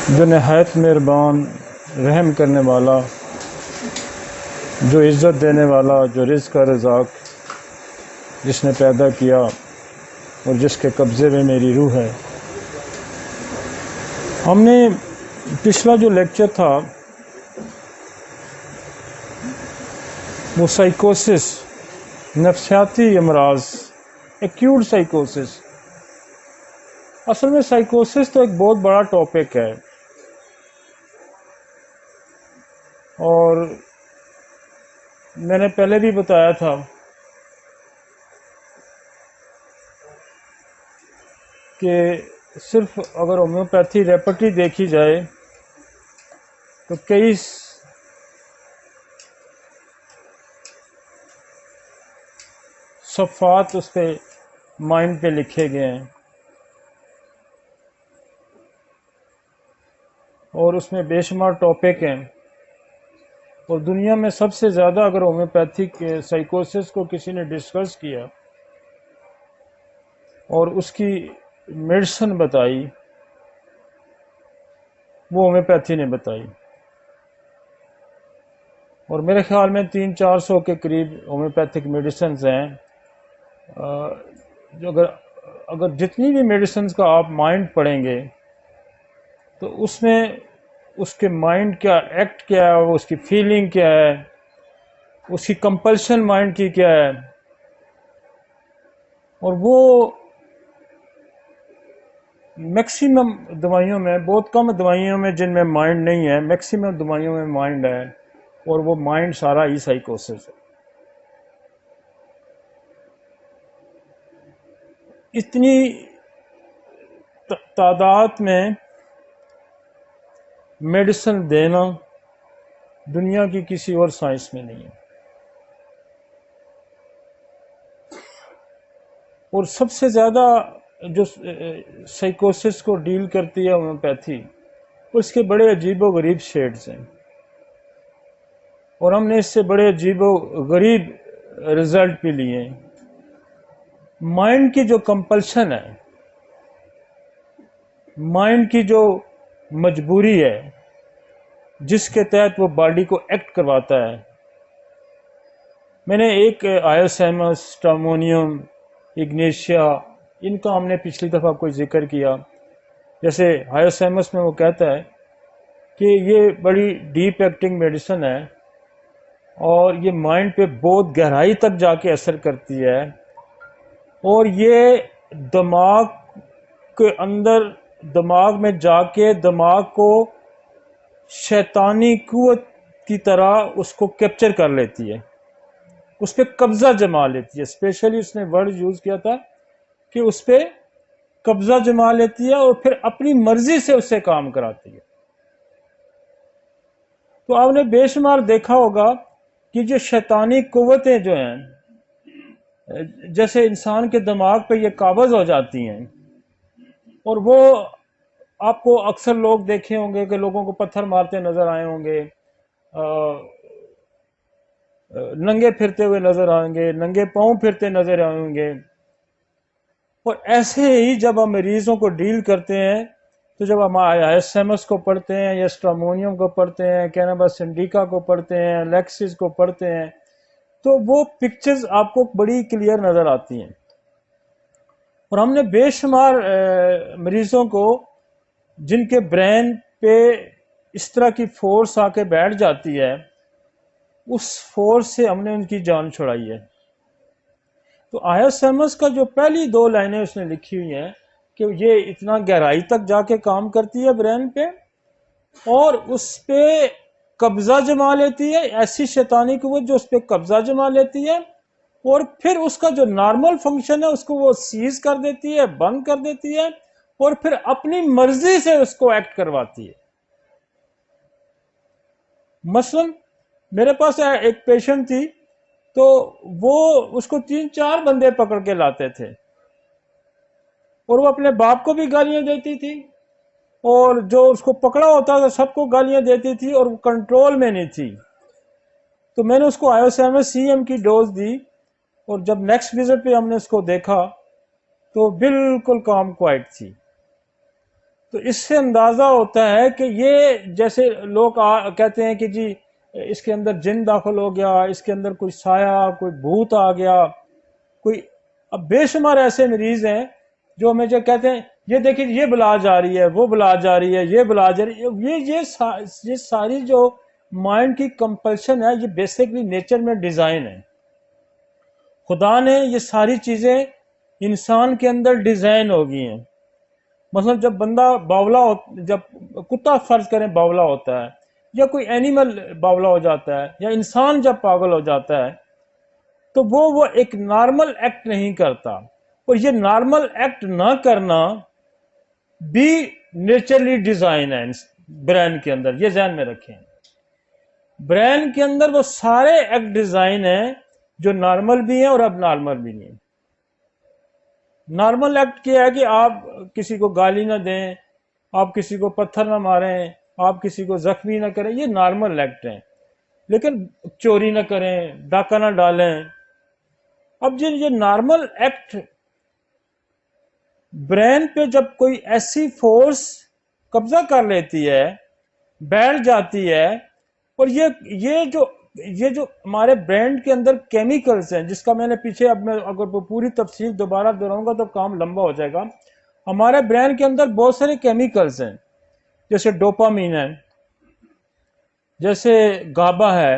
جو نہایت مہربان، رحم کرنے والا، جو عزت دینے والا، جو رزق کا رزاق، جس نے پیدا کیا اور جس کے قبضے میں میری روح ہے۔ ہم نے پچھلا جو لیکچر تھا وہ سائیکوسس، نفسیاتی امراض، ایکیوٹ سائیکوسس۔ اصل میں سائیکوسس تو ایک بہت بڑا ٹاپک ہے، اور میں نے پہلے بھی بتایا تھا کہ صرف اگر ہومیوپیتھی ریپرٹری دیکھی جائے تو کئی صفحات اس پہ مائنڈ پہ لکھے گئے ہیں، اور اس میں بے شمار ٹاپک ہیں، اور دنیا میں سب سے زیادہ اگر ہومیوپیتھک سائیکوسس کو کسی نے ڈسکس کیا اور اس کی میڈیسن بتائی، وہ ہومیوپیتھی نے بتائی، اور میرے خیال میں 300-400 کے قریب ہومیوپیتھک میڈیسنز ہیں۔ جو اگر جتنی بھی میڈیسنز کا آپ مائنڈ پڑھیں گے تو اس میں اس کے مائنڈ کیا ایکٹ کیا ہے، اس کی فیلنگ کیا ہے، اس کی کمپلشن مائنڈ کی کیا ہے، اور وہ میکسیمم دوائیوں میں، بہت کم دوائیوں میں جن میں مائنڈ نہیں ہے، میکسیمم دوائیوں میں مائنڈ ہے، اور وہ مائنڈ سارا ہی سائیکوسس ہے۔ اتنی تعداد میں میڈیسن دینا دنیا کی کسی اور سائنس میں نہیں ہے، اور سب سے زیادہ جو سائیکوسس کو ڈیل کرتی ہے ہومیوپیتھی، اس کے بڑے عجیب و غریب شیڈز ہیں، اور ہم نے اس سے بڑے عجیب و غریب رزلٹ بھی لیے ہیں۔ مائنڈ کی جو کمپلشن ہے، مائنڈ کی جو مجبوری ہے جس کے تحت وہ باڈی کو ایکٹ کرواتا ہے۔ میں نے ایک آئیوسیمس، ٹامونیم، اگنیشیا، ان کا ہم نے پچھلی دفعہ کوئی ذکر کیا۔ جیسے آئیوسیمس میں وہ کہتا ہے کہ یہ بڑی ڈیپ ایکٹنگ میڈیسن ہے، اور یہ مائنڈ پہ بہت گہرائی تک جا کے اثر کرتی ہے، اور یہ دماغ کے اندر، دماغ میں جا کے دماغ کو شیطانی قوت کی طرح اس کو کیپچر کر لیتی ہے، اس پہ قبضہ جما لیتی ہے۔ اسپیشلی اس نے ورڈ یوز کیا تھا کہ اس پہ قبضہ جما لیتی ہے اور پھر اپنی مرضی سے اس سے کام کراتی ہے۔ تو آپ نے بے شمار دیکھا ہوگا کہ جو شیطانی قوتیں جو ہیں، جیسے انسان کے دماغ پہ یہ قابض ہو جاتی ہیں، اور وہ آپ کو اکثر لوگ دیکھے ہوں گے کہ لوگوں کو پتھر مارتے نظر آئے ہوں گے، ننگے پھرتے ہوئے نظر آئیں گے، ننگے پاؤں پھرتے نظر آئیں گے۔ اور ایسے ہی جب ہم مریضوں کو ڈیل کرتے ہیں، تو جب ہم آئیوسیمس کو پڑھتے ہیں یا اسٹرامونیم کو پڑھتے ہیں، کینابس انڈیکا کو پڑھتے ہیں، لیکسس کو پڑھتے ہیں، تو وہ پکچرز آپ کو بڑی کلیئر نظر آتی ہیں۔ اور ہم نے بے شمار مریضوں کو جن کے برین پہ اس طرح کی فورس آ کے بیٹھ جاتی ہے، اس فورس سے ہم نے ان کی جان چھڑائی ہے۔ تو آئیوسیمس کا جو پہلی 2 لائنیں اس نے لکھی ہوئی ہیں کہ یہ اتنا گہرائی تک جا کے کام کرتی ہے برین پہ، اور اس پہ قبضہ جما لیتی ہے، ایسی شیطانی قوت جو اس پہ قبضہ جما لیتی ہے، اور پھر اس کا جو نارمل فنکشن ہے اس کو وہ سیز کر دیتی ہے، بند کر دیتی ہے، اور پھر اپنی مرضی سے اس کو ایکٹ کرواتی ہے۔ مثلا میرے پاس ایک پیشنٹ تھی، تو وہ اس کو 3-4 بندے پکڑ کے لاتے تھے، اور وہ اپنے باپ کو بھی گالیاں دیتی تھی، اور جو اس کو پکڑا ہوتا تھا سب کو گالیاں دیتی تھی، اور وہ کنٹرول میں نہیں تھی۔ تو میں نے اس کو آئیوسیمس سی ایم کی ڈوز دی، اور جب نیکسٹ وزٹ پہ ہم نے اس کو دیکھا تو بالکل کام کوائٹ تھی۔ تو اس سے اندازہ ہوتا ہے کہ یہ جیسے لوگ کہتے ہیں کہ جی اس کے اندر جن داخل ہو گیا، اس کے اندر کوئی سایہ، کوئی بھوت آ گیا، کوئی، اب بے شمار ایسے مریض ہیں جو ہمیں جو کہتے ہیں یہ دیکھیں یہ بلا جا رہی ہے، وہ بلا جا رہی ہے، یہ بلا جا رہی ہے، یہ ساری جو مائنڈ کی کمپلشن ہے، یہ بیسکلی نیچر میں ڈیزائن ہے. خدا نے یہ ساری چیزیں انسان کے اندر ڈیزائن ہو گئی ہیں. مثلا جب بندہ باولا جب کتا فرض کریں باولا ہوتا ہے، یا کوئی اینیمل باولا ہو جاتا ہے، یا انسان جب پاگل ہو جاتا ہے، تو وہ ایک نارمل ایکٹ نہیں کرتا. اور یہ نارمل ایکٹ نہ کرنا بھی نیچرلی ڈیزائن ہے برین کے اندر. یہ ذہن میں رکھیں، برین کے اندر وہ سارے ایکٹ ڈیزائن ہیں جو نارمل بھی ہیں اور اب نارمل بھی نہیں. نارمل ایکٹ کیا ہے کہ آپ کسی کو گالی نہ دیں، آپ کسی کو پتھر نہ ماریں، آپ کسی کو زخمی نہ کریں، یہ نارمل ایکٹ ہیں. لیکن چوری نہ کریں، ڈاکہ نہ ڈالیں. اب یہ نارمل ایکٹ برین پہ جب کوئی ایسی فورس قبضہ کر لیتی ہے، بیٹھ جاتی ہے، اور یہ جو ہمارے برین کے اندر کیمیکلز ہیں، جس کا میں نے پیچھے، اب میں اگر پوری تفصیل دوبارہ دہراؤں گا تو کام لمبا ہو جائے گا. ہمارے برین کے اندر بہت سارے کیمیکلز ہیں، جیسے ڈوپامین ہے، جیسے گابا ہے،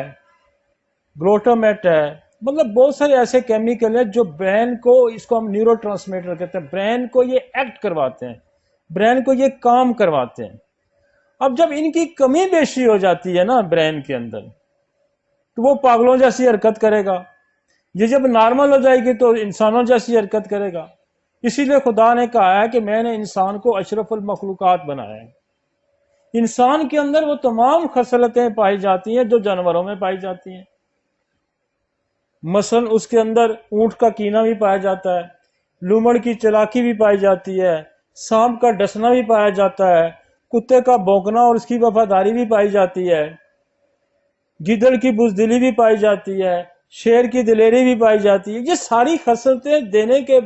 گلوٹامیٹ ہے. مطلب بہت سارے ایسے کیمیکل ہیں جو برین کو، اس کو ہم نیورو ٹرانسمیٹر کہتے ہیں، برین کو یہ ایکٹ کرواتے ہیں، برین کو یہ کام کرواتے ہیں. اب جب ان کی کمی بیشی ہو جاتی ہے نا برین کے اندر، تو وہ پاگلوں جیسی حرکت کرے گا. یہ جب نارمل ہو جائے گی تو انسانوں جیسی حرکت کرے گا. اسی لیے خدا نے کہا ہے کہ میں نے انسان کو اشرف المخلوقات بنایا ہے. انسان کے اندر وہ تمام خصلتیں پائی جاتی ہیں جو جانوروں میں پائی جاتی ہیں. مثلا اس کے اندر اونٹ کا کینہ بھی پایا جاتا ہے، لومڑ کی چلاکی بھی پائی جاتی ہے، سانپ کا ڈسنا بھی پایا جاتا ہے، کتے کا بھونکنا اور اس کی وفاداری بھی پائی جاتی ہے، گیدڑ کی بزدلی بھی پائی جاتی ہے، شیر کی دلیری بھی پائی جاتی ہے. یہ ساری خصلتیں دینے کے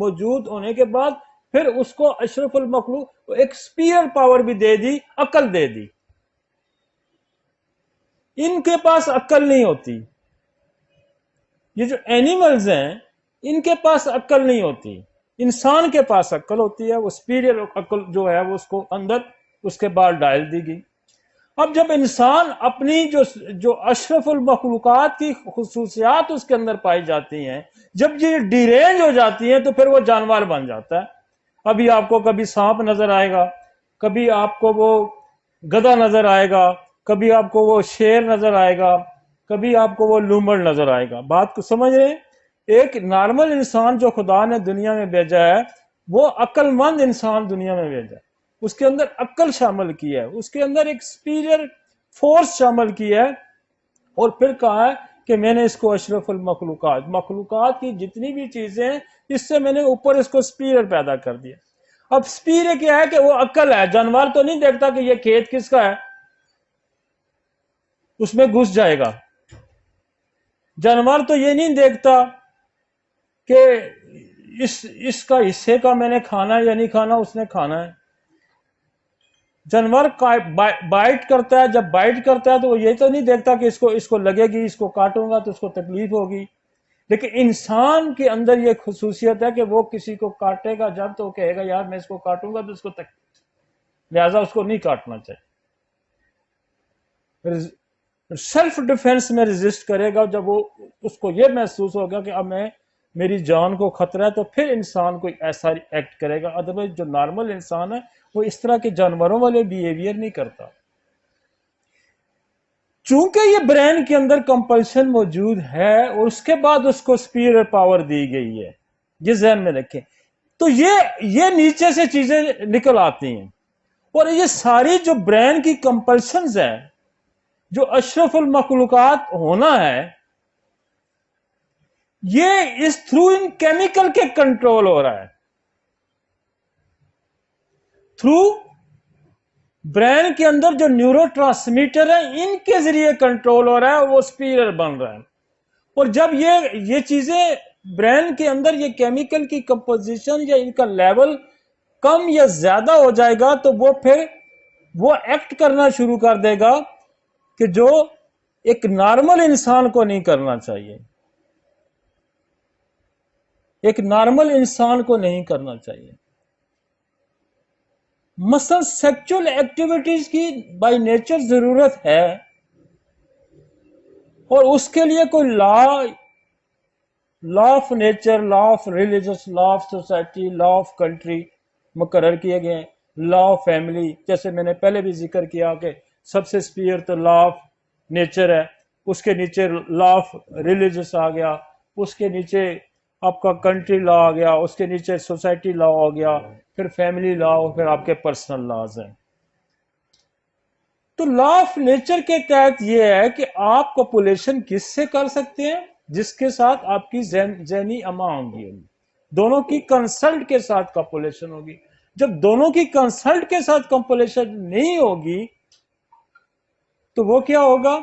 موجود ہونے کے بعد پھر اس کو اشرف المخلوق ایک سپیئر پاور بھی دے دی، عقل دے دی. ان کے پاس عقل نہیں ہوتی. یہ جو اینیملز ہیں ان کے پاس عقل نہیں ہوتی. انسان کے پاس عقل ہوتی ہے، وہ سپیریئر عقل جو ہے وہ اس کو اندر اس کے بعد ڈال دی گئی. اب جب انسان اپنی جو اشرف المخلوقات کی خصوصیات اس کے اندر پائی جاتی ہیں، جب یہ ڈیرینج ہو جاتی ہیں تو پھر وہ جانور بن جاتا ہے. ابھی آپ کو کبھی سانپ نظر آئے گا، کبھی آپ کو وہ گدھا نظر آئے گا، کبھی آپ کو وہ شیر نظر آئے گا، کبھی آپ کو وہ لومڑ نظر آئے گا. بات کو سمجھ رہے ہیں؟ ایک نارمل انسان جو خدا نے دنیا میں بھیجا ہے، وہ عقل مند انسان دنیا میں بھیجا ہے. اس کے اندر عقل شامل کی ہے، اس کے اندر ایک سپیریئر فورس شامل کی ہے، اور پھر کہا ہے کہ میں نے اس کو اشرف المخلوقات، مخلوقات کی جتنی بھی چیزیں ہیں اس سے میں نے اوپر اس کو سپیریئر پیدا کر دیا. اب سپیریئر کیا ہے کہ وہ عقل ہے. جانور تو نہیں دیکھتا کہ یہ کھیت کس کا ہے، اس میں گھس جائے گا. جانور تو یہ نہیں دیکھتا کہ اس کا حصے کا میں نے کھانا ہے یا نہیں کھانا، اس نے کھانا ہے. جانور بائٹ کرتا ہے، جب بائٹ کرتا ہے تو وہ یہ تو نہیں دیکھتا کہ اس کو لگے گی، اس کو کاٹوں گا تو اس کو تکلیف ہوگی. لیکن انسان کے اندر یہ خصوصیت ہے کہ وہ کسی کو کاٹے گا جب تو کہے گا یار میں اس کو کاٹوں گا تو اس کو تکلیف، لہذا اس کو نہیں کاٹنا چاہیے. سیلف ڈیفense میں ریزسٹ کرے گا. جب وہ اس کو یہ محسوس ہوگا کہ اب میری جان کو خطرہ ہے، تو پھر انسان کوئی ایسا ایکٹ کرے گا. ادروائز جو نارمل انسان ہے وہ اس طرح کے جانوروں والے بیہیویئر نہیں کرتا. چونکہ یہ برین کے اندر کمپلشن موجود ہے اور اس کے بعد اس کو سپیریئر پاور دی گئی ہے، یہ ذہن میں رکھیں. تو یہ نیچے سے چیزیں نکل آتی ہیں، اور یہ ساری جو برین کی کمپلشنز ہیں، جو اشرف المخلوقات ہونا ہے، یہ اس تھرو ان کیمیکل کے کنٹرول ہو رہا ہے. تھرو برین کے اندر جو نیورو ٹرانسمیٹر ہیں ان کے ذریعے کنٹرول ہو رہا ہے، وہ سپیریئر بن رہا ہے. اور جب یہ چیزیں برین کے اندر، یہ کیمیکل کی کمپوزیشن یا ان کا لیول کم یا زیادہ ہو جائے گا تو وہ پھر وہ ایکٹ کرنا شروع کر دے گا کہ جو ایک نارمل انسان کو نہیں کرنا چاہیے، ایک نارمل انسان کو نہیں کرنا چاہیے۔ مثلا سیکچول ایکٹیویٹیز کی بائی نیچر ضرورت ہے، اور اس کے لیے کوئی law of nature, law of religious, law of society, law of country مقرر کیے گئے ہیں۔ لا آف فیملی، جیسے میں نے پہلے بھی ذکر کیا کہ سب سے سپیئر تو لا آف نیچر ہے، اس کے نیچے لا آف ریلیجس آ گیا، اس کے نیچے آپ کا کنٹری لا آ گیا، اس کے نیچے سوسائٹی لا ہو گیا، پھر فیملی لا، اور پھر آپ کے پرسنل لاز ہیں۔ تو لا آف نیچر کے تحت یہ ہے کہ آپ پاپولیشن کس سے کر سکتے ہیں؟ جس کے ساتھ آپ کی ذہنی اما ہوگی، دونوں کی کنسلٹ کے ساتھ پاپولیشن ہوگی۔ جب دونوں کی کنسلٹ کے ساتھ پاپولیشن نہیں ہوگی تو وہ کیا ہوگا؟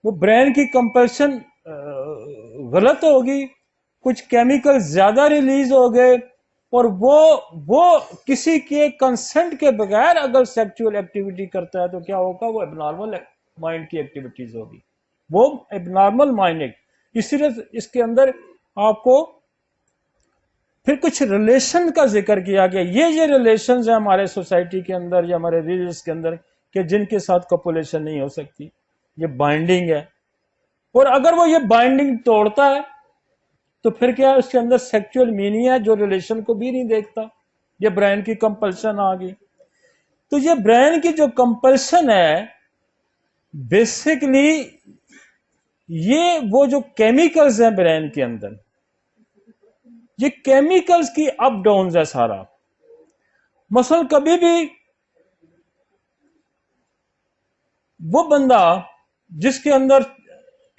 وہ برین کی کمپلشن غلط ہوگی، کچھ کیمیکل زیادہ ریلیز ہو گئے، اور وہ کسی کے کنسنٹ کے بغیر اگر سیکچول ایکٹیویٹی کرتا ہے تو کیا ہوگا؟ وہ اب نارمل مائنڈ کی ایکٹیویٹیز ہوگی، وہ اب نارمل مائنڈ ہے۔ اسی لیے اس کے اندر آپ کو پھر کچھ ریلیشن کا ذکر کیا گیا، یہ ریلیشنز ہیں ہمارے سوسائٹی کے اندر یا ہمارے ریلیجس کے اندر کہ جن کے ساتھ کپولیشن نہیں ہو سکتی، یہ بائنڈنگ ہے۔ اور اگر وہ یہ بائنڈنگ توڑتا ہے تو پھر کیا ہے؟ اس کے اندر سیکچول مینی ہے جو ریلیشن کو بھی نہیں دیکھتا، یہ برین کی کمپلشن آ گئی۔ تو یہ برین کی جو کمپلشن ہے بیسیکلی یہ وہ جو کیمیکلز ہیں برین کے اندر، یہ کیمیکلز کی اپ ڈاؤنز ہے سارا۔ مثلا کبھی بھی وہ بندہ جس کے اندر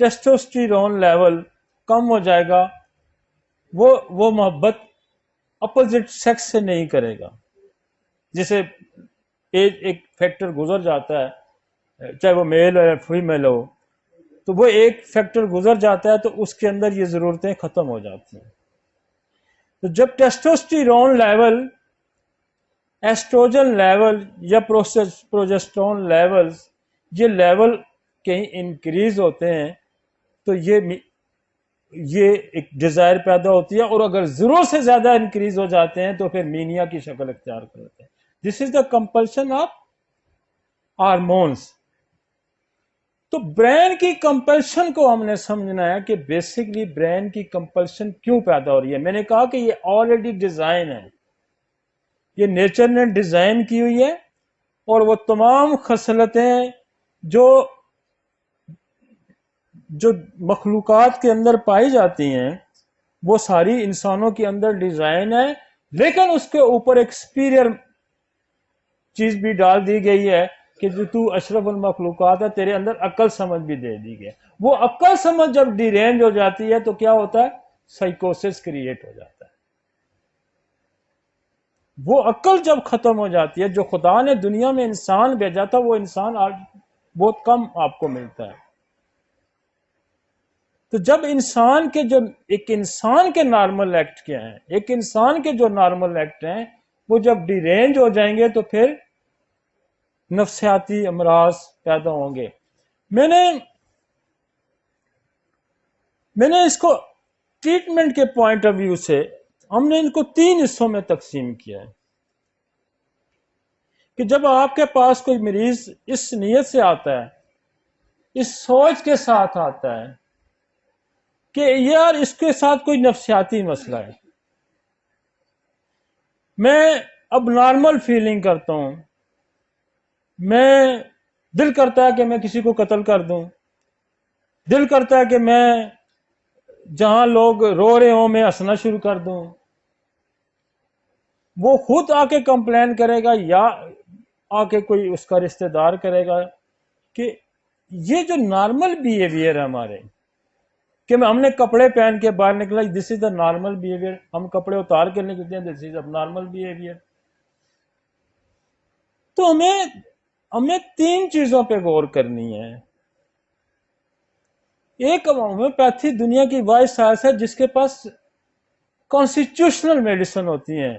ٹیسٹوسٹیرون لیول کم ہو جائے گا، وہ محبت اپوزٹ سیکس سے نہیں کرے گا۔ جسے ایک فیکٹر گزر جاتا ہے، چاہے وہ میل ہو یا فیمیل ہو، تو وہ ایک فیکٹر گزر جاتا ہے تو اس کے اندر یہ ضرورتیں ختم ہو جاتی ہیں۔ تو جب ٹیسٹوسٹیرون لیول، ایسٹروجن لیول یا پروجسٹرون لیول، یہ لیول کہیں انکریز ہوتے ہیں تو یہ ایک ڈیزائر پیدا ہوتی ہے، اور اگر ضرورت سے زیادہ انکریز ہو جاتے ہیں تو پھر مینیا کی شکل اختیار کرتے ہیں۔ دس از دا کمپلشن آف ہارمونس۔ تو برین کی کمپلشن کو ہم نے سمجھنا ہے کہ بیسکلی برین کی کمپلشن کیوں پیدا ہو رہی ہے۔ میں نے کہا کہ یہ آلریڈی ڈیزائن ہے، یہ نیچر نے ڈیزائن کی ہوئی ہے، اور وہ تمام خصلتیں جو مخلوقات کے اندر پائی جاتی ہیں وہ ساری انسانوں کے اندر ڈیزائن ہے، لیکن اس کے اوپر ایک سپیریئر چیز بھی ڈال دی گئی ہے کہ جو تو اشرف المخلوقات ہے، تیرے اندر عقل سمجھ بھی دے دی گئی۔ وہ عقل سمجھ جب ڈی رینج ہو جاتی ہے تو کیا ہوتا ہے؟ سائیکوسس کریٹ ہو جاتا ہے۔ وہ عقل جب ختم ہو جاتی ہے، جو خدا نے دنیا میں انسان بھیجا تھا وہ انسان آج بہت کم آپ کو ملتا ہے۔ تو جب ایک انسان کے نارمل ایکٹ کیا ہیں، ایک انسان کے جو نارمل ایکٹ ہیں وہ جب ڈی رینج ہو جائیں گے تو پھر نفسیاتی امراض پیدا ہوں گے۔ میں نے اس کو ٹریٹمنٹ کے پوائنٹ آف ویو سے ہم نے ان کو 3 حصوں میں تقسیم کیا ہے کہ جب آپ کے پاس کوئی مریض اس نیت سے آتا ہے، اس سوچ کے ساتھ آتا ہے کہ یار اس کے ساتھ کوئی نفسیاتی مسئلہ ہے، میں اب نارمل فیلنگ کرتا ہوں، میں دل کرتا ہے کہ میں کسی کو قتل کر دوں، دل کرتا ہے کہ میں جہاں لوگ رو رہے ہوں میں ہنسنا شروع کر دوں، وہ خود آ کے کمپلین کرے گا یا آ کے کوئی اس کا رشتہ دار کرے گا کہ یہ جو نارمل بیہیویئر ہے ہمارے، کہ ہم نے کپڑے پہن کے باہر نکلا، دس از دا نارمل بیہیویئر، ہم کپڑے اتار کے نکلتے ہیں، دس از اب نارمل بیہیویئر۔ تو ہمیں 3 چیزوں پہ غور کرنی ہے۔ ایک ہومیوپیتھی دنیا کی واحد سائنس ہے جس کے پاس کانسٹیٹیوشنل میڈیسن ہوتی ہیں،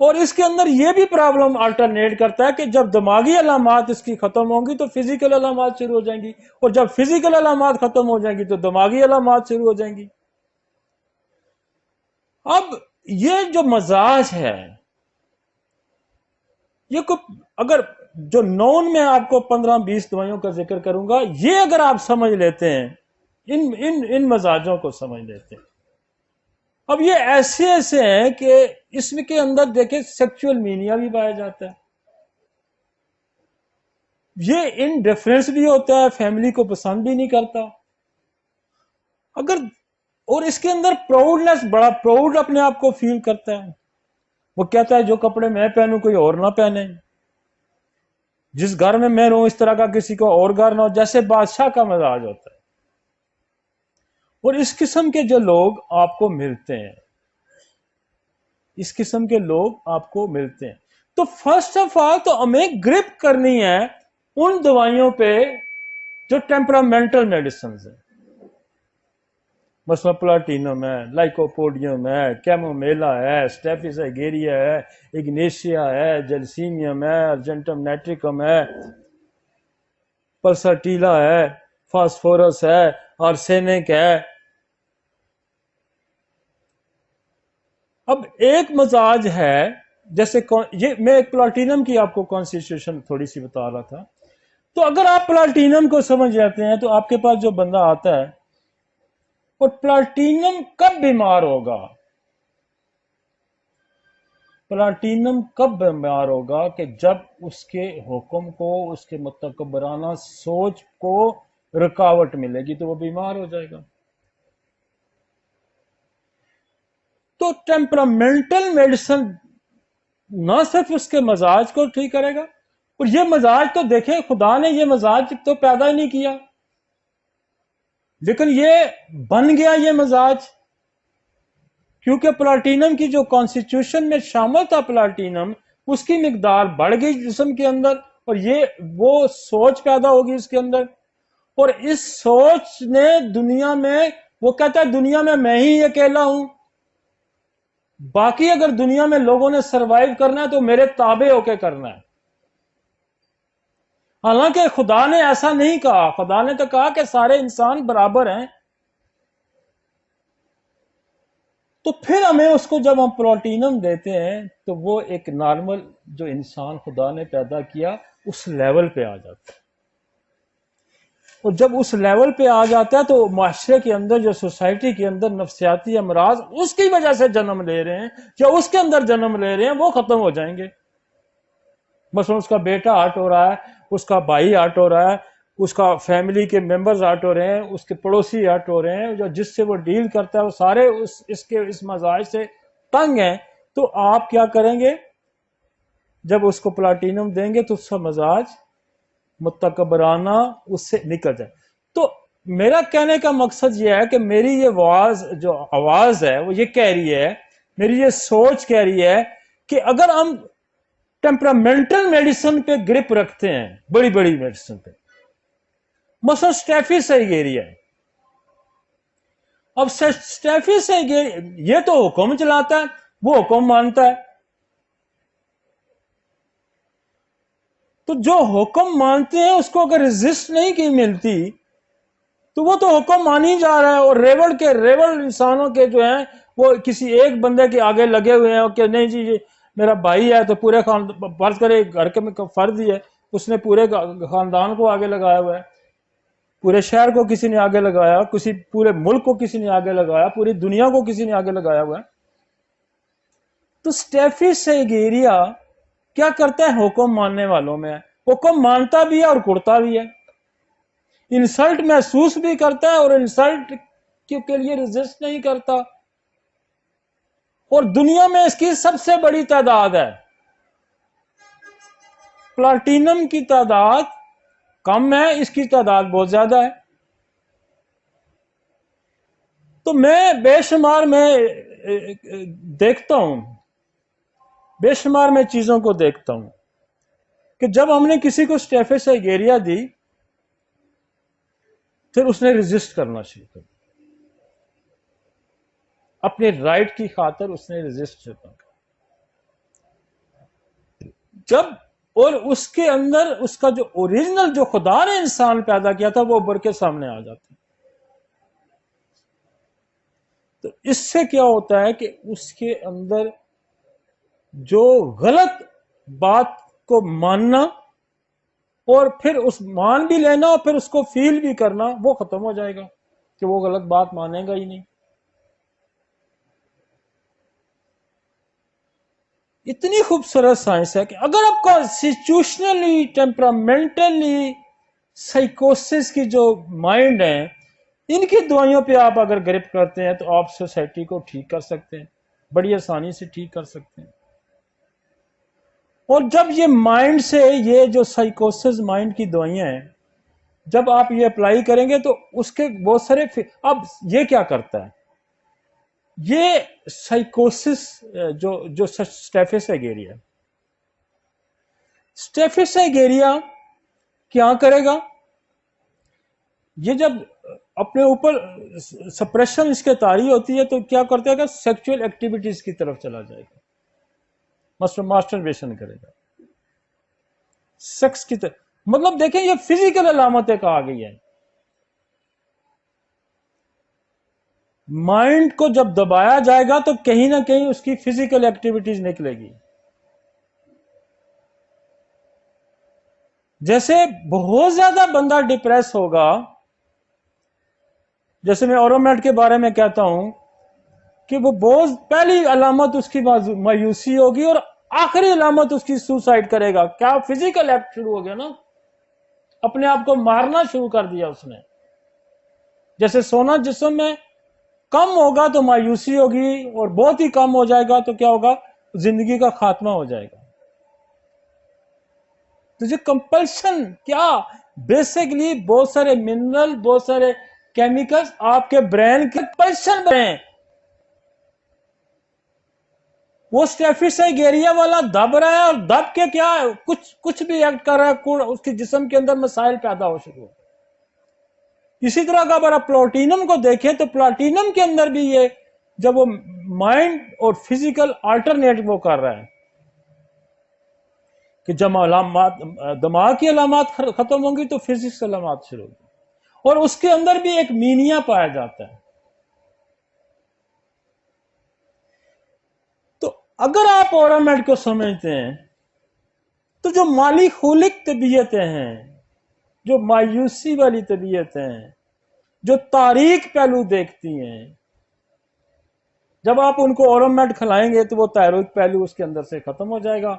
اور اس کے اندر یہ بھی پرابلم آلٹرنیٹ کرتا ہے کہ جب دماغی علامات اس کی ختم ہوں گی تو فزیکل علامات شروع ہو جائیں گی، اور جب فزیکل علامات ختم ہو جائیں گی تو دماغی علامات شروع ہو جائیں گی۔ اب یہ جو مزاج ہے، یہ اگر جو نون میں آپ کو 15-20 دوائیوں کا ذکر کروں گا، یہ اگر آپ سمجھ لیتے ہیں، ان مزاجوں کو سمجھ لیتے ہیں، اب یہ ایسے ایسے ہیں کہ اس میں کے اندر دیکھیں سیکچول مینیا بھی پایا جاتا ہے، یہ ان ڈیفرنس بھی ہوتا ہے، فیملی کو پسند بھی نہیں کرتا، اگر اور اس کے اندر پراؤڈنس، بڑا پراؤڈ اپنے آپ کو فیل کرتا ہے، وہ کہتا ہے جو کپڑے میں پہنوں کوئی اور نہ پہنے، جس گھر میں رہوں اس طرح کا کسی کو اور گھر نہ ہو، جیسے بادشاہ کا مزاج ہوتا ہے۔ اور اس قسم کے جو لوگ آپ کو ملتے ہیں، اس قسم کے لوگ آپ کو ملتے ہیں، تو فرسٹ آف آل تو ہمیں گرپ کرنی ہے ان دوائیوں پہ جو ٹیمپرامنٹل میڈیسنز ہیں، مثلا پلاٹینم ہے، لائکوپوڈیم ہے، کیمومیلا ہے، اسٹیفس ایگیریا ہے، اگنیشیا ہے، جلسیمیم ہے، ارجنٹم نیٹریکم ہے، پلساٹیلا ہے، فاسفورس ہے، آرسینک ہے۔ اب ایک مزاج ہے، جیسے یہ میں ایک پلاٹینم کی آپ کو کانسٹیٹیوشن تھوڑی سی بتا رہا تھا، تو اگر آپ پلاٹینم کو سمجھ جاتے ہیں تو آپ کے پاس جو بندہ آتا ہے، اور پلاٹینم کب بیمار ہوگا، پلاٹینم کب بیمار ہوگا کہ جب اس کے حکم کو، اس کے متکبرانہ سوچ کو رکاوٹ ملے گی تو وہ بیمار ہو جائے گا۔ تو ٹیمپرامنٹل میڈیسن نہ صرف اس کے مزاج کو ٹھیک کرے گا، اور یہ مزاج تو دیکھیں خدا نے یہ مزاج تو پیدا ہی نہیں کیا، لیکن یہ بن گیا یہ مزاج، کیونکہ پلاٹینم کی جو کانسٹیٹیوشن میں شامل تھا پلاٹینم، اس کی مقدار بڑھ گئی جسم کے اندر، اور یہ وہ سوچ پیدا ہوگی اس کے اندر، اور اس سوچ نے دنیا میں، وہ کہتا ہے دنیا میں ہی اکیلا ہوں، باقی اگر دنیا میں لوگوں نے سروائیو کرنا ہے تو میرے تابع ہو کے کرنا ہے۔ حالانکہ خدا نے ایسا نہیں کہا، خدا نے تو کہا کہ سارے انسان برابر ہیں، تو پھر ہمیں اس کو جب ہم پروٹینم دیتے ہیں تو وہ ایک نارمل جو انسان خدا نے پیدا کیا اس لیول پہ آ جاتا ہے، اور جب اس لیول پہ آ جاتا ہے تو معاشرے کے اندر، جو سوسائٹی کے اندر نفسیاتی امراض اس کی وجہ سے جنم لے رہے ہیں یا اس کے اندر جنم لے رہے ہیں، وہ ختم ہو جائیں گے۔ مثلا اس کا بیٹا ہارٹ ہو رہا ہے، اس کا بھائی ہارٹ ہو رہا ہے، اس کا فیملی کے ممبرز ہارٹ ہو رہے ہیں، اس کے پڑوسی ہارٹ ہو رہے ہیں، جو جس سے وہ ڈیل کرتا ہے وہ سارے اس مزاج سے تنگ ہیں، تو آپ کیا کریں گے؟ جب اس کو پلاٹینم دیں گے تو اس کا مزاج متکبرانہ اس سے نکل جائے۔ تو میرا کہنے کا مقصد یہ ہے کہ میری یہ جو آواز ہے وہ یہ کہہ رہی ہے، میری یہ سوچ کہہ رہی ہے کہ اگر ہم ٹیمپرامنٹل میڈیسن پہ گرپ رکھتے ہیں، بڑی بڑی میڈیسن پہ، مثلا اسٹیفس ایگیریا ہے، اب اسٹیفس ایگیریا یہ تو حکم چلاتا ہے، وہ حکم مانتا ہے، تو جو حکم مانتے ہیں اس کو اگر ریزسٹ نہیں کی ملتی تو وہ تو حکم مان ہی جا رہا ہے، اور ریول انسانوں کے جو ہیں وہ کسی ایک بندے کے آگے لگے ہوئے ہیں کہ نہیں جی یہ میرا بھائی ہے تو پورے فرض کرے گھر کے میں فرد ہی ہے، اس نے پورے خاندان کو آگے لگایا ہوا ہے، پورے شہر کو کسی نے آگے لگایا، کسی پورے ملک کو کسی نے آگے لگایا، پوری دنیا کو کسی نے آگے لگایا ہوا ہے۔ تو اسٹیفس ایگیریا کیا کرتا ہے؟ حکم ماننے والوں میں حکم مانتا بھی ہے اور کرتا بھی ہے، انسلٹ محسوس بھی کرتا ہے اور انسلٹ کے لیے ریزسٹ نہیں کرتا، اور دنیا میں اس کی سب سے بڑی تعداد ہے، پلاٹینم کی تعداد کم ہے، اس کی تعداد بہت زیادہ ہے۔ تو میں بے شمار میں دیکھتا ہوں، بے شمار میں چیزوں کو دیکھتا ہوں کہ جب ہم نے کسی کو اسٹیفس ایگیریا دی پھر اس نے ریزسٹ کرنا شروع کر دیا، اپنے رائٹ کی خاطر اس نے ریزسٹ کرنا، جب اور اس کے اندر اس کا جو اوریجنل جو خدا نے انسان پیدا کیا تھا وہ ابھر کے سامنے آ جاتا ہے. تو اس سے کیا ہوتا ہے کہ اس کے اندر جو غلط بات کو ماننا اور پھر اس مان بھی لینا اور پھر اس کو فیل بھی کرنا وہ ختم ہو جائے گا کہ وہ غلط بات مانے گا ہی نہیں. اتنی خوبصورت سائنس ہے کہ اگر آپ کا سچویشنلی ٹیمپرامنٹلی سائیکوسس کی جو مائنڈ ہے ان کی دوائیوں پہ آپ اگر گرپ کرتے ہیں تو آپ سوسائٹی کو ٹھیک کر سکتے ہیں, بڑی آسانی سے ٹھیک کر سکتے ہیں. اور جب یہ مائنڈ سے یہ جو سائیکوسس مائنڈ کی دوائیاں ہیں جب آپ یہ اپلائی کریں گے تو اس کے بہت سارے اب یہ کیا کرتا ہے, یہ سائیکوسس جو سٹیفس ایگیریا کیا کرے گا, یہ جب اپنے اوپر سپریشن اس کے طاری ہوتی ہے تو کیا کرتے گا, سیکچوئل ایکٹیویٹیز کی طرف چلا جائے گا, مثلا ماسٹربیشن کرے گا, سیکس کی طرف. مطلب دیکھیں یہ فزیکل علامتیں کہا گئی ہے. مائنڈ کو جب دبایا جائے گا تو کہیں نہ کہیں اس کی فزیکل ایکٹیویٹیز نکلے گی. جیسے بہت زیادہ بندہ ڈپریس ہوگا, جیسے میں اورومیٹ کے بارے میں کہتا ہوں کہ وہ بہت پہلی علامت اس کی مایوسی ہوگی اور آخری علامت اس کی سوسائڈ کرے گا. کیا فزیکل ایکٹ شروع ہو گیا نا, اپنے آپ کو مارنا شروع کر دیا اس نے. جیسے سونا جسم میں کم ہوگا تو مایوسی ہوگی اور بہت ہی کم ہو جائے گا تو کیا ہوگا, زندگی کا خاتمہ ہو جائے گا. تو یہ کمپلشن کیا بیسکلی بہت سارے منرل بہت سارے کیمیکلز آپ کے برین کے کمپلشن بنے. وہ سٹیفس ایگیریا والا دب رہا ہے اور دب کے کیا کچھ بھی ایکٹ کر رہا ہے, اس کے جسم کے اندر مسائل پیدا ہو شروع. اسی طرح کا اگر آپ پلاٹینم کو دیکھیں تو پلاٹینم کے اندر بھی یہ جب وہ مائنڈ اور فزیکل آلٹرنیٹ وہ کر رہا ہے کہ جب علامات دماغ کی علامات ختم ہوں گی تو فزکس علامات شروع ہوگی, اور اس کے اندر بھی ایک مینیا پایا جاتا ہے. تو اگر آپ اورامیٹ کو سمجھتے ہیں تو جو مالی خولق طبیعتیں ہیں, جو مایوسی والی طبیعتیں ہیں, جو تاریک پہلو دیکھتی ہیں, جب آپ ان کو اورامیٹ کھلائیں گے تو وہ تاریک پہلو اس کے اندر سے ختم ہو جائے گا.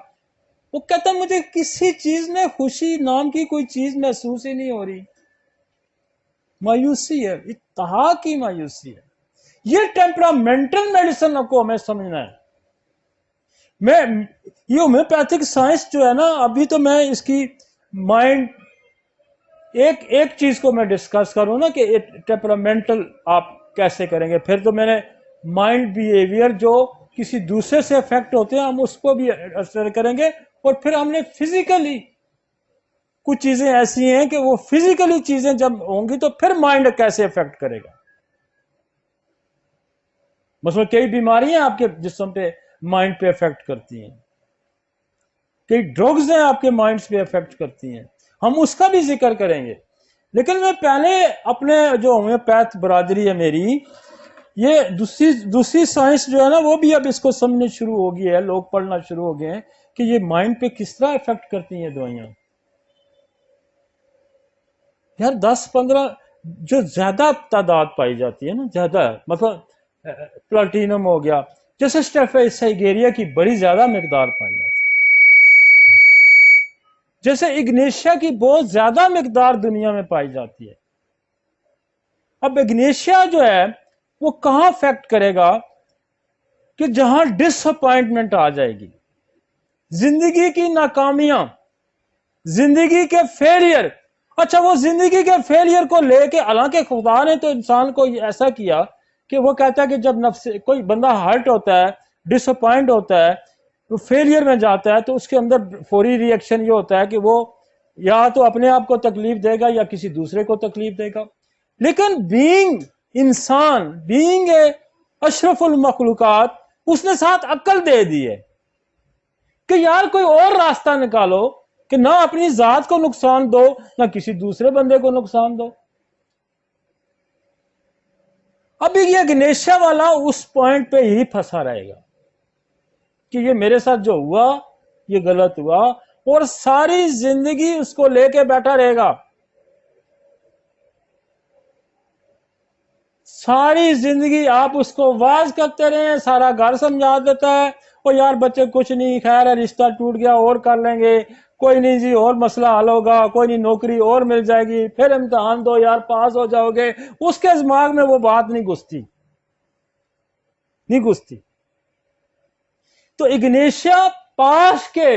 وہ کہتا ہے مجھے کسی چیز میں خوشی نام کی کوئی چیز محسوس ہی نہیں ہو رہی, مایوسی ہے, اتہا کی مایوسی ہے. یہ ٹیمپرامنٹل میڈیسن کو ہمیں سمجھنا ہے. یہ ہومیوپیتھک سائنس جو ہے نا, ابھی تو میں اس کی مائنڈ ایک چیز کو میں ڈسکس کروں نا کہ ٹیمپرامنٹل آپ کیسے کریں گے, پھر تو میں نے مائنڈ بیہیویئر جو کسی دوسرے سے افیکٹ ہوتے ہیں ہم اس کو بھی اثر کریں گے, اور پھر ہم نے فزیکلی کچھ چیزیں ایسی ہیں کہ وہ فزیکلی چیزیں جب ہوں گی تو پھر مائنڈ کیسے افیکٹ کرے گا. مثلا کئی بیماریاں آپ کے جسم پہ مائنڈ پہ افیکٹ کرتی ہیں, کئی ڈرگز ہیں آپ کے مائنڈ پہ افیکٹ کرتی ہیں, ہم اس کا بھی ذکر کریں گے. لیکن میں پہلے اپنے جو ہومیوپیتھ برادری ہے میری, یہ دوسری سائنس جو ہے نا وہ بھی اب اس کو سمجھنے شروع ہو گئی ہے, لوگ پڑھنا شروع ہو گئے ہیں کہ یہ مائنڈ پہ کس طرح افیکٹ کرتی ہیں دوائیاں. یار 10-15 جو زیادہ تعداد پائی جاتی ہے نا, زیادہ مطلب پلاٹینم ہو گیا, جیسے سٹیفس ایگیریا کی بڑی زیادہ مقدار پائی جاتی ہے, جیسے اگنیشیا کی بہت زیادہ مقدار دنیا میں پائی جاتی ہے. اب اگنیشیا جو ہے وہ کہاں افیکٹ کرے گا کہ جہاں ڈس اپوائنٹمنٹ آ جائے گی, زندگی کی ناکامیاں, زندگی کے فیلئر. اچھا وہ زندگی کے فیلئر کو لے کے, حالانکہ خدا نے تو انسان کو ایسا کیا کہ وہ کہتا ہے کہ جب کوئی بندہ ہرٹ ہوتا ہے, ڈس اپوائنٹ ہوتا ہے, وہ فیلئر میں جاتا ہے تو اس کے اندر فوری ری ایکشن یہ ہوتا ہے کہ وہ یا تو اپنے آپ کو تکلیف دے گا یا کسی دوسرے کو تکلیف دے گا. لیکن بینگ انسان, بینگ اے اشرف المخلوقات, اس نے ساتھ عقل دے دی ہے کہ یار کوئی اور راستہ نکالو کہ نہ اپنی ذات کو نقصان دو نہ کسی دوسرے بندے کو نقصان دو. ابھی یہ گنیشا والا اس پوائنٹ پہ ہی پھنسا رہے گا کہ یہ میرے ساتھ جو ہوا یہ غلط ہوا، اور ساری زندگی اس کو لے کے بیٹھا رہے گا. ساری زندگی آپ اس کو واز کرتے رہے، سارا گھر سمجھا دیتا ہے، اور یار بچے کچھ نہیں، خیر ہے، رشتہ ٹوٹ گیا اور کر لیں گے، کوئی نہیں جی اور مسئلہ حل ہوگا، کوئی نہیں نوکری اور مل جائے گی، پھر امتحان دو یار پاس ہو جاؤ گے. اس کے دماغ میں وہ بات نہیں گھستی. تو اگنیشیا پاس کے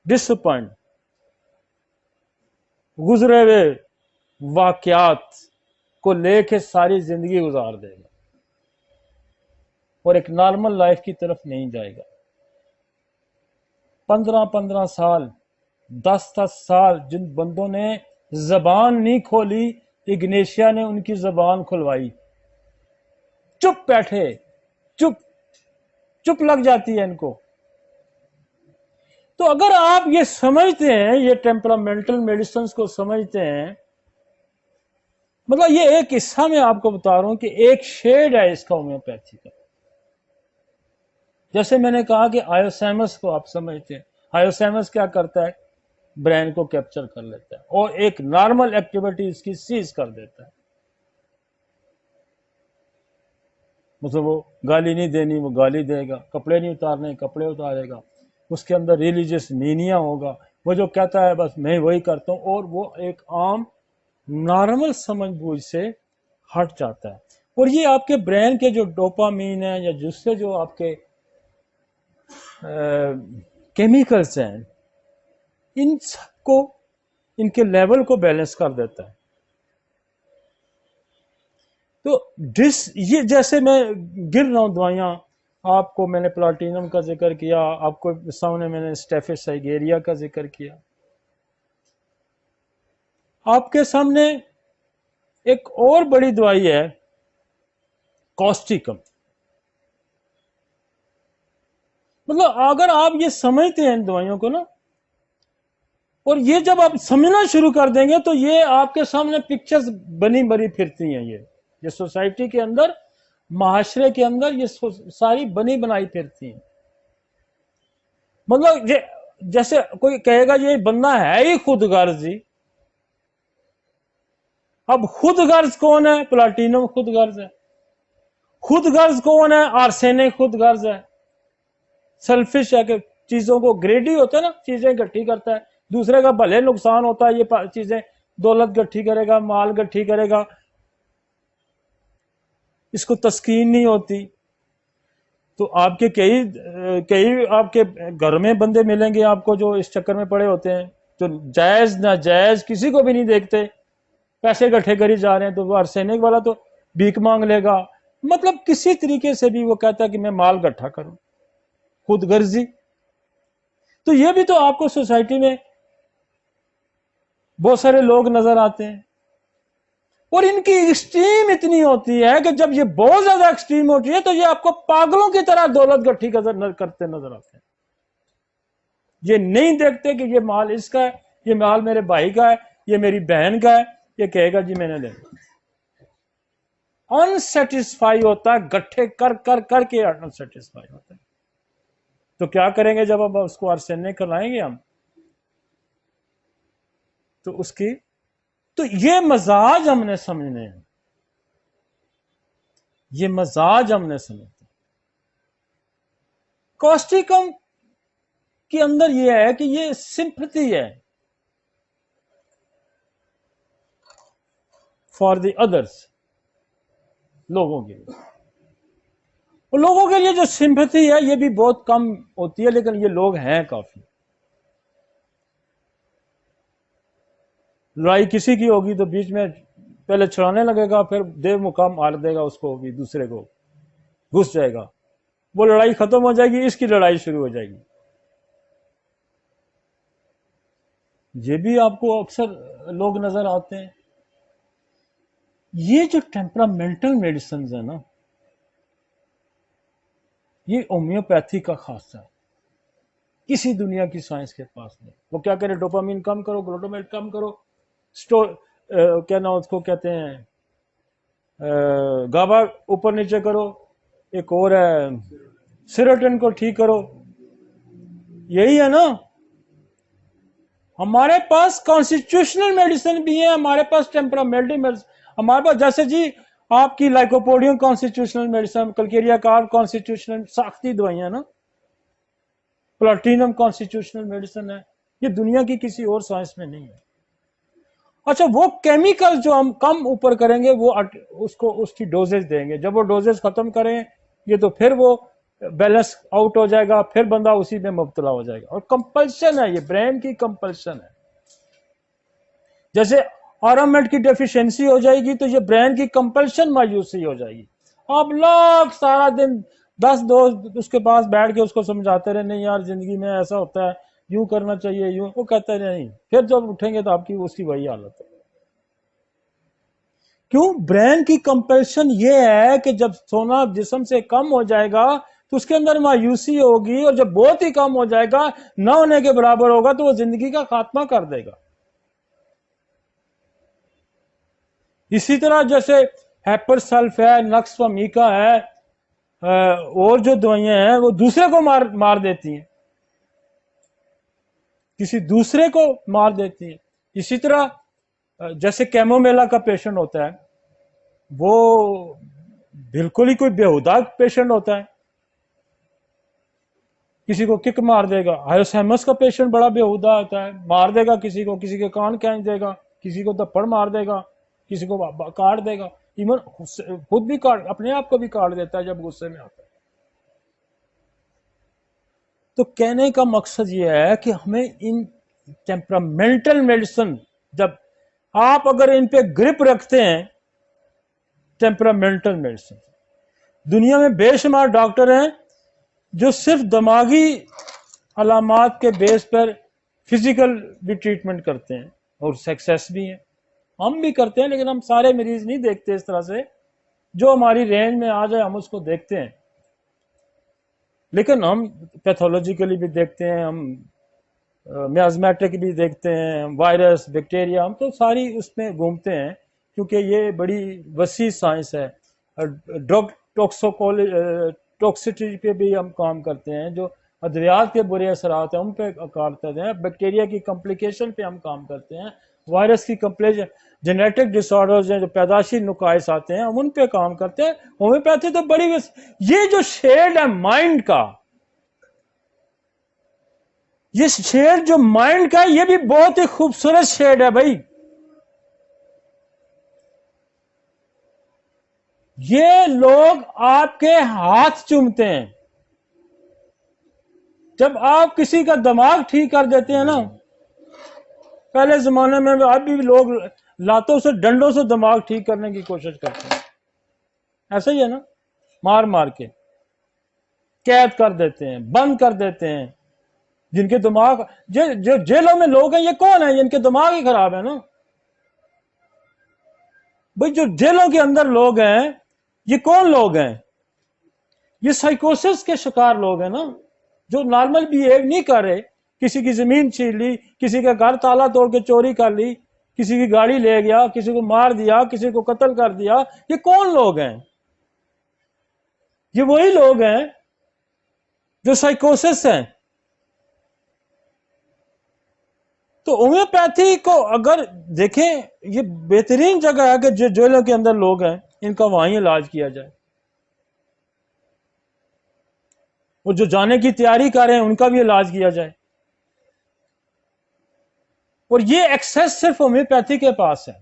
ڈسپوائنٹ گزرے ہوئے واقعات کو لے کے ساری زندگی گزار دے گا اور ایک نارمل لائف کی طرف نہیں جائے گا. 15 سال 10 سال جن بندوں نے زبان نہیں کھولی، اگنیشیا نے ان کی زبان کھلوائی. چپ بیٹھے، چپ لگ جاتی ہے ان کو. تو اگر آپ یہ سمجھتے ہیں، یہ ٹیمپرامنٹل میڈیسنز کو سمجھتے ہیں، مطلب یہ ایک قصہ میں آپ کو بتا رہا ہوں کہ ایک شیڈ ہے اس کا ہومیوپیتھی کا. جیسے میں نے کہا کہ آیوسیمس کو آپ سمجھتے ہیں، آیوسیمس کیا کرتا ہے؟ برین کو کیپچر کر لیتا ہے اور ایک نارمل ایکٹیویٹی اس کی سیز کر دیتا ہے. مطلب وہ گالی نہیں دینی وہ گالی دے گا، کپڑے نہیں اتارنے کپڑے اتارے گا، اس کے اندر ریلیجیس مینیا ہوگا، وہ جو کہتا ہے بس میں وہی کرتا ہوں، اور وہ ایک عام نارمل سمجھ بوجھ سے ہٹ جاتا ہے. اور یہ آپ کے برین کے جو ڈوپامین ہیں یا جس سے جو آپ کے کیمیکلز ہیں، ان سب کو، ان کے لیول کو بیلنس کر دیتا ہے. تو یہ جیسے میں گر رہا ہوں دوائیاں، آپ کو میں نے پلاٹینم کا ذکر کیا، آپ کو سامنے میں نے اسٹیفس سائگیریا کا ذکر کیا، آپ کے سامنے ایک اور بڑی دوائی ہے کوسٹیکم. مطلب اگر آپ یہ سمجھتے ہیں ان دوائیوں کو نا، اور یہ جب آپ سمجھنا شروع کر دیں گے تو یہ آپ کے سامنے پکچرز بنی بری پھرتی ہیں. یہ سوسائٹی کے اندر، معاشرے کے اندر یہ ساری بنی بنائی پھرتی ہیں. مطلب جیسے کوئی کہے گا یہ بندہ ہے ہی خود غرض ہی. اب خود غرض کون ہے؟ پلاٹینم خود غرض ہے. خود غرض کون ہے؟ آرسینک خود غرض ہے. سیلفش ہے کہ چیزوں کو گریڈی ہوتا ہے نا، چیزیں گٹھی کرتا ہے، دوسرے کا بھلے نقصان ہوتا ہے، یہ چیزیں دولت گٹھی کرے گا، مال گٹھی کرے گا، اس کو تسکین نہیں ہوتی. تو آپ کے کئی آپ کے گھر میں بندے ملیں گے آپ کو جو اس چکر میں پڑے ہوتے ہیں، جو جائز ناجائز کسی کو بھی نہیں دیکھتے، پیسے گٹھے کری جا رہے ہیں. تو وہ آرسینک والا تو بھیک مانگ لے گا، مطلب کسی طریقے سے بھی وہ کہتا ہے کہ میں مال گٹھا کروں، خود غرضی. تو یہ بھی تو آپ کو سوسائٹی میں بہت سارے لوگ نظر آتے ہیں، اور ان کی ایکسٹریم اتنی ہوتی ہے کہ جب یہ بہت زیادہ ایکسٹریم ہوتی ہے تو یہ آپ کو پاگلوں کی طرح دولت گٹھی کرتے نظر آتے ہیں. یہ نہیں دیکھتے کہ یہ مال اس کا ہے، یہ مال میرے بھائی کا ہے، یہ میری بہن کا ہے، یہ کہے گا جی میں نے لینا. انسیٹسفائی ہوتا ہے، گٹھے کر کر کر کے انسیٹسفائی ہوتا ہے. تو کیا کریں گے جب اب اس کو آرسینک کھلائیں گے ہم؟ تو اس کی تو یہ مزاج ہم نے سمجھنے ہیں، یہ مزاج ہم نے سمجھتے ہیں. کوسٹیکم کے اندر یہ ہے کہ یہ سمپتھی ہے فار دی ادرس، لوگوں کے لیے. اور لوگوں کے لیے جو سمپتھی ہے یہ بھی بہت کم ہوتی ہے، لیکن یہ لوگ ہیں کافی. لڑائی کسی کی ہوگی تو بیچ میں پہلے چھڑانے لگے گا، پھر دیو مقام آڑ دے گا اس کو بھی، دوسرے کو گھس جائے گا، وہ لڑائی ختم ہو جائے گی، اس کی لڑائی شروع ہو جائے گی. یہ بھی آپ کو اکثر لوگ نظر آتے ہیں. یہ جو ٹیمپرامنٹل میڈیسنز ہیں نا، یہ ہومیوپیتھی کا خاصہ ہے، کسی دنیا کی سائنس کے پاس نہیں. وہ کیا کرے، ڈوپامین کم کرو، گلوٹامیٹ کم کرو، کیا نام اس کو کہتے ہیں، گابا اوپر نیچے کرو، ایک اور ہے سیروٹن کو ٹھیک کرو. یہی ہے نا. ہمارے پاس کانسٹیٹیوشنل میڈیسن بھی ہے، ہمارے پاس ٹیمپرامنٹل میڈیسن، ہمارے پاس جیسے جی آپ کی لائکوپوڈیم کانسٹیٹیوشنل میڈیسن، کلکیریا کارڈ کانسٹیٹیوشنل ساختی دوائیاں نا، پلاٹینم کانسٹیٹیوشنل میڈیسن ہے. یہ دنیا کی کسی اور سائنس میں نہیں ہے. اچھا وہ کیمیکل جو ہم کم اوپر کریں گے وہ اس کی ڈوزز دیں گے، جب وہ ڈوزز ختم کریں گے تو پھر وہ بیلنس آؤٹ ہو جائے گا، پھر بندہ اسی میں مبتلا ہو جائے گا. اور کمپلشن ہے، یہ برین کی کمپلشن ہے. جیسے آرامنٹ کی ڈیفیشنسی ہو جائے گی تو یہ برین کی کمپلشن مایوسی ہو جائے گی. آپ لوگ سارا دن 10 دوست اس کے پاس بیٹھ کے اس کو سمجھاتے رہے، نہیں یار زندگی میں ایسا ہوتا ہے، یوں کرنا چاہیے، یوں، وہ کہتے نہیں. پھر جب اٹھیں گے تو آپ کی اس کی وہی حالت ہے. کیوں؟ برین کی کمپلشن یہ ہے کہ جب سونا جسم سے کم ہو جائے گا تو اس کے اندر مایوسی ہوگی، اور جب بہت ہی کم ہو جائے گا، نہ ہونے کے برابر ہوگا، تو وہ زندگی کا خاتمہ کر دے گا. اسی طرح جیسے ہیپر سلف ہے، نقص و میکا ہے، اور جو دوائیاں ہیں وہ دوسرے کو مار دیتی ہیں، کسی دوسرے کو مار دیتی ہیں. اسی طرح جیسے کیمومیلا کا پیشنٹ ہوتا ہے، وہ بالکل ہی کوئی بےہودہ پیشنٹ ہوتا ہے، کسی کو کک مار دے گا. الزائمر کا پیشنٹ بڑا بےہودہ ہوتا ہے، مار دے گا کسی کو، کسی کے کان کھینچ دے گا، کسی کو تھپڑ مار دے گا، کسی کو کاٹ دے گا، ایون خود بھی کاٹ، اپنے آپ کو بھی کاٹ دیتا ہے جب غصے میں آتا ہے. تو کہنے کا مقصد یہ ہے کہ ہمیں ان ٹیمپرامنٹل میڈیسن، جب آپ اگر ان پہ گرپ رکھتے ہیں، ٹیمپرامنٹل میڈیسن، دنیا میں بے شمار ڈاکٹر ہیں جو صرف دماغی علامات کے بیس پر فزیکل بھی ٹریٹمنٹ کرتے ہیں، اور سکسیس بھی ہیں. ہم بھی کرتے ہیں، لیکن ہم سارے مریض نہیں دیکھتے اس طرح سے. جو ہماری رینج میں آ جائے ہم اس کو دیکھتے ہیں، لیکن ہم پیتھولوجیکلی بھی دیکھتے ہیں، ہم میازمیٹک بھی دیکھتے ہیں، وائرس، بیکٹیریا، ہم تو ساری اس میں گھومتے ہیں، کیونکہ یہ بڑی وسیع سائنس ہے. ڈرگ ٹاکسٹی پہ بھی ہم کام کرتے ہیں، جو ادویات کے برے اثرات ہیں ان پہ کام کرتے ہیں، بیکٹیریا کی کمپلیکیشن پہ ہم کام کرتے ہیں، وائرس کی کمپلیکیشن، جینیٹک ڈس آرڈرز ہیں جو پیدائشی نقائص آتے ہیں ہم ان پہ کام کرتے ہیں. ہومیوپیتھی تو بڑی یہ جو شیڈ ہے مائنڈ کا، یہ شیڈ جو مائنڈ کا ہے، یہ بھی بہت ہی خوبصورت شیڈ ہے بھائی. یہ لوگ آپ کے ہاتھ چومتے ہیں. جب آپ کسی کا دماغ ٹھیک کر دیتے ہیں نا، پہلے زمانے میں اب بھی لوگ لاتوں سے، ڈنڈوں سے دماغ ٹھیک کرنے کی کوشش کرتے ہیں، ایسا ہی ہے نا، مار مار کے قید کر دیتے ہیں، بند کر دیتے ہیں. جن کے دماغ، جو جیلوں میں لوگ ہیں یہ کون ہیں؟ جن کے دماغ ہی خراب ہے نا بھئی. جو جیلوں کے اندر لوگ ہیں یہ کون لوگ ہیں؟ یہ سائیکوسس کے شکار لوگ ہیں نا، جو نارمل بیہیو نہیں کر رہے. کسی کی زمین چھین لی، کسی کا گھر تالا توڑ کے چوری کر لی، کسی کی گاڑی لے گیا، کسی کو مار دیا، کسی کو قتل کر دیا. یہ کون لوگ ہیں؟ یہ وہی لوگ ہیں جو سائیکوسس ہیں. تو ہومیوپیتھی کو اگر دیکھیں، یہ بہترین جگہ ہے کہ جو جیلوں کے اندر لوگ ہیں ان کا وہیں علاج کیا جائے، اور جو جانے کی تیاری کر رہے ہیں ان کا بھی علاج کیا جائے. اور یہ ایکسس صرف ہومیوپیتھی کے پاس ہے.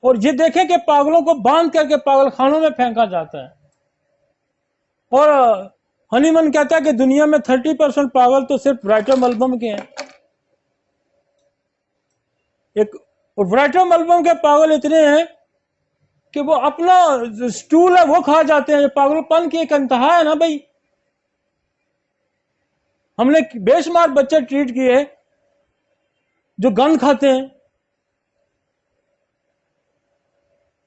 اور یہ دیکھیں کہ پاگلوں کو باندھ کر کے پاگل خانوں میں پھینکا جاتا ہے. اور ہنی من کہتا ہے کہ دنیا میں 30% پاگل تو صرف رائٹر ملبم کے ہیں. ایک رائٹر ملبم کے پاگل اتنے ہیں کہ وہ اپنا سٹول ہے وہ کھا جاتے ہیں. پاگل پن کی ایک انتہا ہے نا بھائی. ہم نے بے شمار بچے ٹریٹ کیے جو گند کھاتے ہیں.